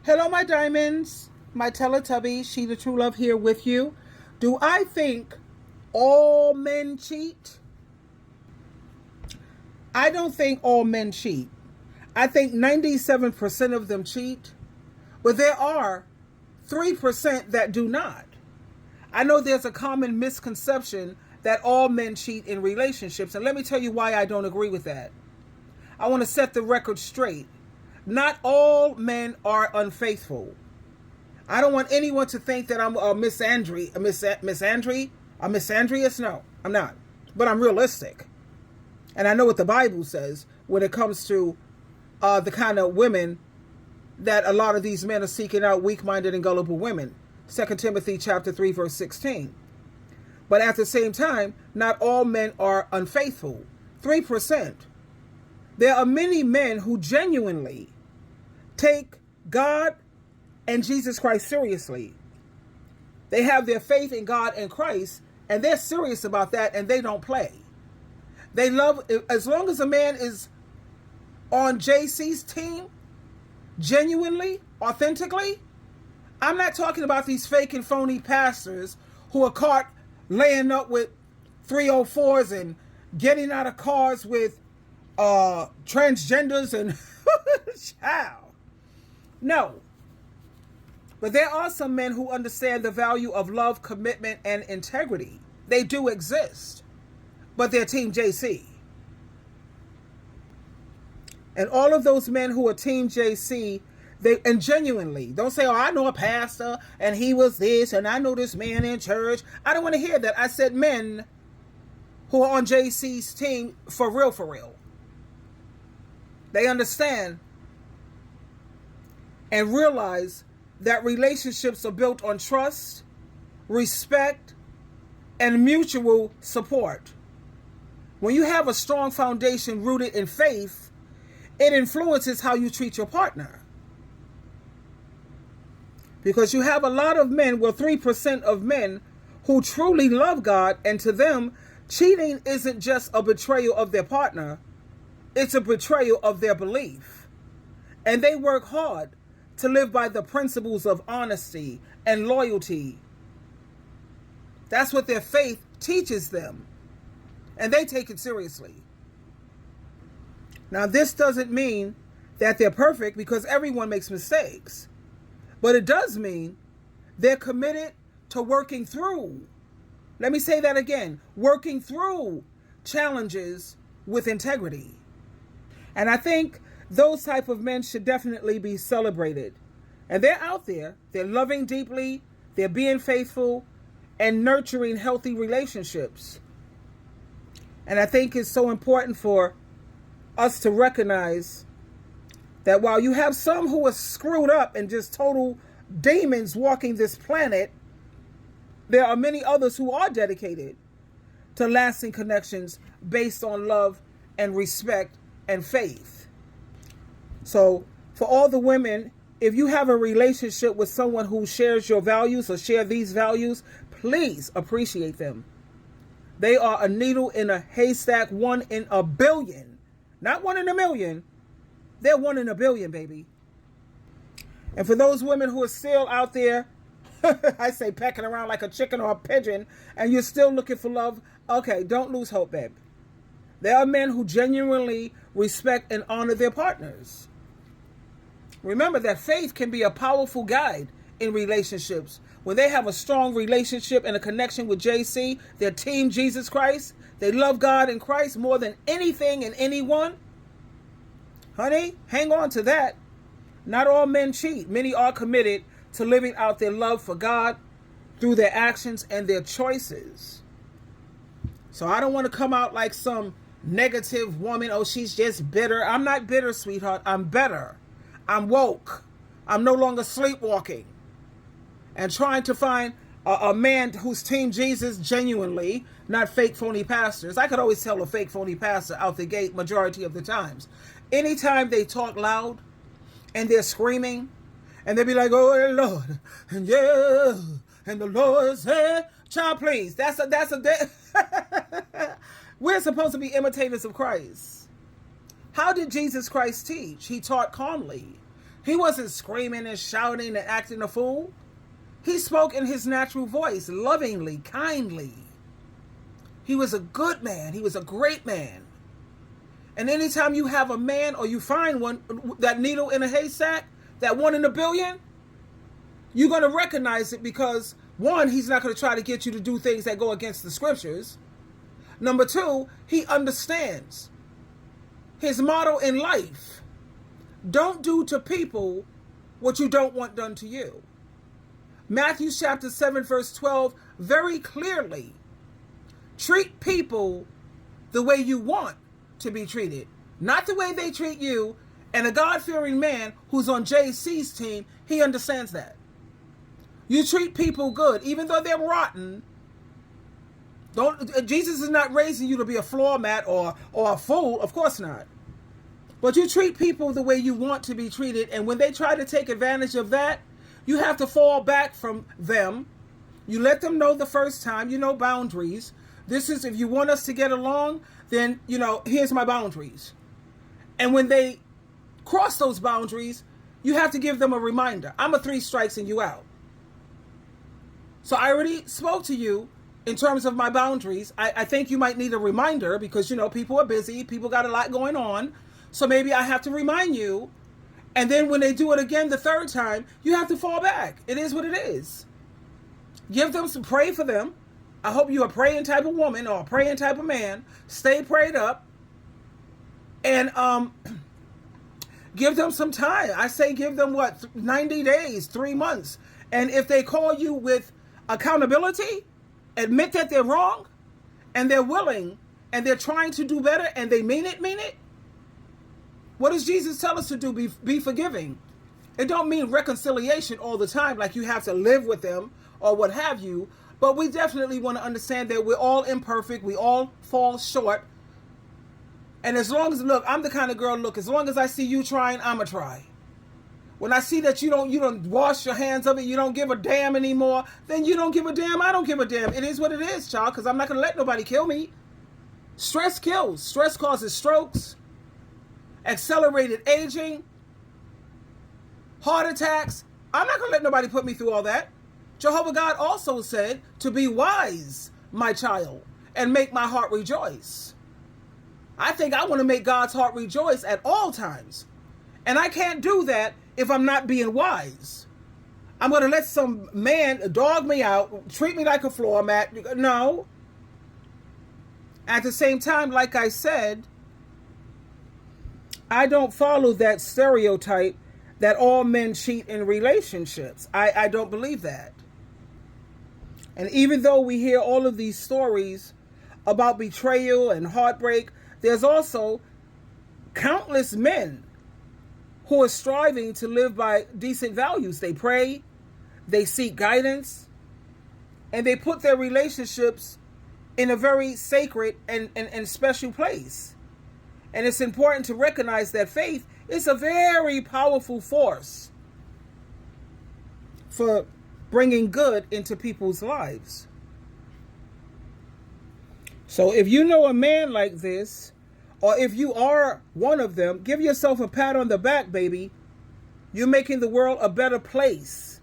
Hello, my diamonds, my Teletubbies, SheilaTruelove here with you. Do I think all men cheat? I don't think all men cheat. I think 97% of them cheat, but there are 3% that do not. I know there's a common misconception that all men cheat in relationships, and let me tell you why I don't agree with that. I want to set the record straight. Not all men are unfaithful. I don't want anyone to think that I'm a misandry, a misandrious. No, I'm not. But I'm realistic. And I know what the Bible says when it comes to the kind of women that a lot of these men are seeking out, weak-minded and gullible women. 2 Timothy chapter 3, verse 16. But at the same time, not all men are unfaithful. 3%. There are many men who genuinely take God and Jesus Christ seriously. They have their faith in God and Christ, and they're serious about that, and they don't play. They love, as long as a man is on JC's team, genuinely, authentically. I'm not talking about these fake and phony pastors who are caught laying up with 304s and getting out of cars with transgenders and child. No. But there are some men who understand the value of love, commitment, and integrity. They do exist. But they're Team JC. And all of those men who are Team JC, and genuinely, don't say, oh, I know a pastor, and he was this, and I know this man in church. I don't want to hear that. I said men who are on JC's team for real, for real. They understand and realize that relationships are built on trust, respect, and mutual support. When you have a strong foundation rooted in faith, it influences how you treat your partner. Because you have a lot of men, well, 3% of men who truly love God, and to them, cheating isn't just a betrayal of their partner, it's a betrayal of their belief. And they work hard to live by the principles of honesty and loyalty. That's what their faith teaches them. And they take it seriously. Now, this doesn't mean that they're perfect, because everyone makes mistakes. But it does mean they're committed to working through, let me say that again, working through challenges with integrity. And I think those type of men should definitely be celebrated. And they're out there, they're loving deeply, they're being faithful, and nurturing healthy relationships. And I think it's so important for us to recognize that while you have some who are screwed up and just total demons walking this planet, there are many others who are dedicated to lasting connections based on love and respect and faith. So for all the women, if you have a relationship with someone who shares your values or share these values, please appreciate them. They are a needle in a haystack, one in a billion. Not one in a million. They're one in a billion, baby. And for those women who are still out there, I say pecking around like a chicken or a pigeon, and you're still looking for love, okay, don't lose hope, babe. There are men who genuinely respect and honor their partners. Remember that faith can be a powerful guide in relationships. When they have a strong relationship and a connection with JC, their team Jesus Christ, they love God and Christ more than anything and anyone. Honey, hang on to that. Not all men cheat. Many are committed to living out their love for God through their actions and their choices. So I don't want to come out like some negative woman. Oh, she's just bitter. I'm not bitter, sweetheart. I'm better. I'm woke. I'm no longer sleepwalking and trying to find a man who's Team Jesus genuinely, not fake phony pastors. I could always tell a fake phony pastor out the gate majority of the times. Anytime they talk loud and they're screaming and they be like, oh Lord, and yeah, and the Lord said, child, please, we're supposed to be imitators of Christ. How did Jesus Christ teach? He taught calmly, He wasn't screaming and shouting and acting a fool. He spoke in his natural voice, lovingly, kindly. He was a good man. He was a great man. And anytime you have a man or you find one, that needle in a haystack, that 1 in a billion, you're going to recognize it because, one, he's not going to try to get you to do things that go against the scriptures. Number 2, he understands. His motto in life: don't do to people what you don't want done to you. Matthew chapter 7, verse 12, very clearly, treat people the way you want to be treated, not the way they treat you. And a God-fearing man who's on JC's team, he understands that. You treat people good, even though they're rotten. Jesus is not raising you to be a floor mat or a fool, of course not. But you treat people the way you want to be treated, and when they try to take advantage of that, you have to fall back from them. You let them know the first time, boundaries. This is, if you want us to get along, then, here's my boundaries. And when they cross those boundaries, you have to give them a reminder. I'm a 3 strikes and you out. So I already spoke to you in terms of my boundaries. I think you might need a reminder because, people are busy. People got a lot going on. So maybe I have to remind you. And then when they do it again the 3rd time, you have to fall back. It is what it is. Give them some, pray for them. I hope you're a praying type of woman or a praying type of man. Stay prayed up. And give them some time. I say give them 90 days, 3 months. And if they call you with accountability, admit that they're wrong, and they're willing, and they're trying to do better, and they mean it. What does Jesus tell us to do? Be forgiving. It don't mean reconciliation all the time, like you have to live with them or what have you. But we definitely want to understand that we're all imperfect. We all fall short. And as long as, look, I'm the kind of girl, as long as I see you trying, I'm going to try. When I see that you don't wash your hands of it, you don't give a damn anymore, then you don't give a damn, I don't give a damn. It is what it is, child, because I'm not going to let nobody kill me. Stress kills. Stress causes strokes, accelerated aging, heart attacks. I'm not going to let nobody put me through all that. Jehovah God also said to be wise, my child, and make my heart rejoice. I think I want to make God's heart rejoice at all times. And I can't do that if I'm not being wise. I'm going to let some man dog me out, treat me like a floor mat. No. At the same time, like I said, I don't follow that stereotype that all men cheat in relationships. I don't believe that. And even though we hear all of these stories about betrayal and heartbreak, there's also countless men who are striving to live by decent values. They pray, they seek guidance, and they put their relationships in a very sacred and special place. And it's important to recognize that faith is a very powerful force for bringing good into people's lives. So if you know a man like this, or if you are one of them, give yourself a pat on the back, baby. You're making the world a better place.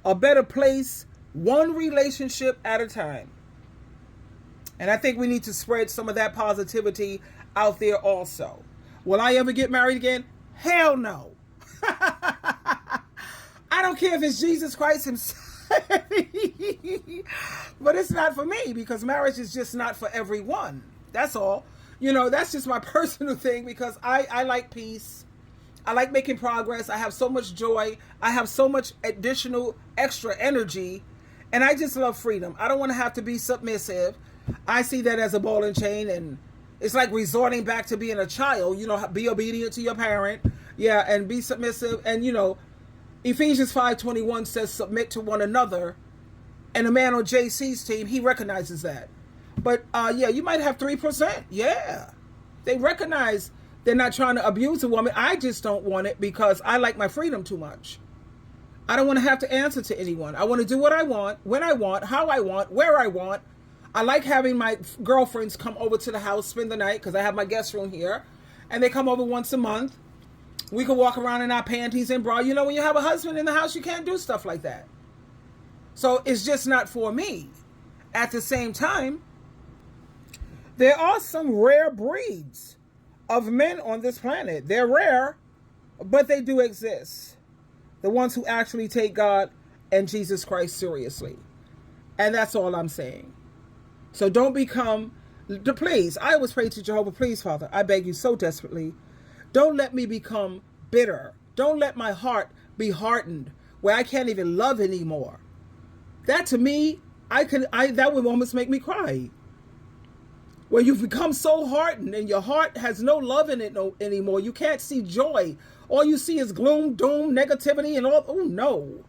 A better place, one relationship at a time. And I think we need to spread some of that positivity out there also. Will I ever get married again? Hell no. I don't care if it's Jesus Christ himself. But it's not for me, because marriage is just not for everyone. That's all. That's just my personal thing, because I like peace. I like making progress. I have so much joy. I have so much additional extra energy. And I just love freedom. I don't want to have to be submissive. I see that as a ball and chain, and it's like resorting back to being a child. Be obedient to your parent. Yeah, and be submissive. And, Ephesians 5:21 says submit to one another. And a man on JC's team, he recognizes that. But, you might have 3%. Yeah. They recognize they're not trying to abuse a woman. I just don't want it because I like my freedom too much. I don't want to have to answer to anyone. I want to do what I want, when I want, how I want, where I want. I like having my girlfriends come over to the house, spend the night, because I have my guest room here. And they come over once a month. We can walk around in our panties and bra. You know, when you have a husband in the house, you can't do stuff like that. So it's just not for me. At the same time, there are some rare breeds of men on this planet. They're rare, but they do exist. The ones who actually take God and Jesus Christ seriously. And that's all I'm saying. So don't become, please, I always pray to Jehovah, please, Father, I beg you so desperately, don't let me become bitter. Don't let my heart be hardened where I can't even love anymore. That to me, that would almost make me cry. When you've become so hardened and your heart has no love in it anymore, you can't see joy. All you see is gloom, doom, negativity, and all. Oh, no.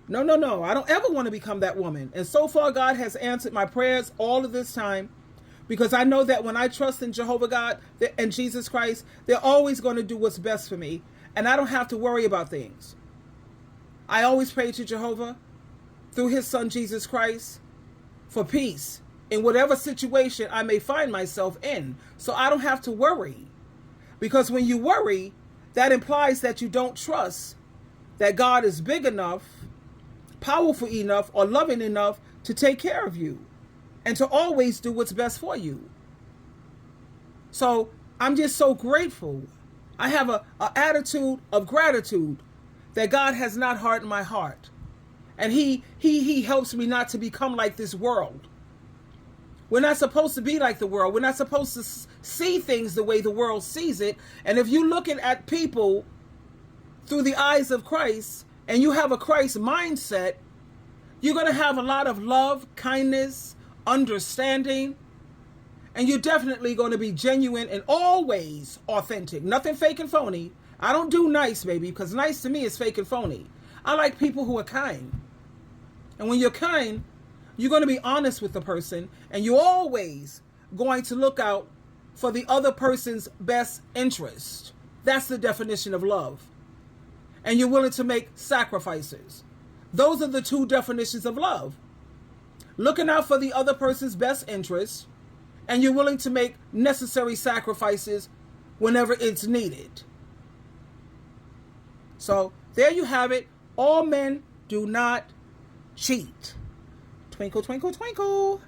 No. I don't ever want to become that woman. And so far, God has answered my prayers all of this time, because I know that when I trust in Jehovah God and Jesus Christ, they're always going to do what's best for me. And I don't have to worry about things. I always pray to Jehovah through his son, Jesus Christ, for peace in whatever situation I may find myself in. So I don't have to worry. Because when you worry, that implies that you don't trust that God is big enough, powerful enough, or loving enough to take care of you and to always do what's best for you. So I'm just so grateful. I have an attitude of gratitude that God has not hardened my heart. And he helps me not to become like this world. We're not supposed to be like the world. We're not supposed to see things the way the world sees it. And if you're looking at people through the eyes of Christ and you have a Christ mindset, you're going to have a lot of love, kindness, understanding, and you're definitely going to be genuine and always authentic. Nothing fake and phony. I don't do nice, baby, because nice to me is fake and phony. I like people who are kind. And when you're kind, you're going to be honest with the person, and you're always going to look out for the other person's best interest. That's the definition of love. And you're willing to make sacrifices. Those are the two definitions of love. Looking out for the other person's best interest, and you're willing to make necessary sacrifices whenever it's needed. So there you have it. All men do not cheat. Twinkle, twinkle, twinkle.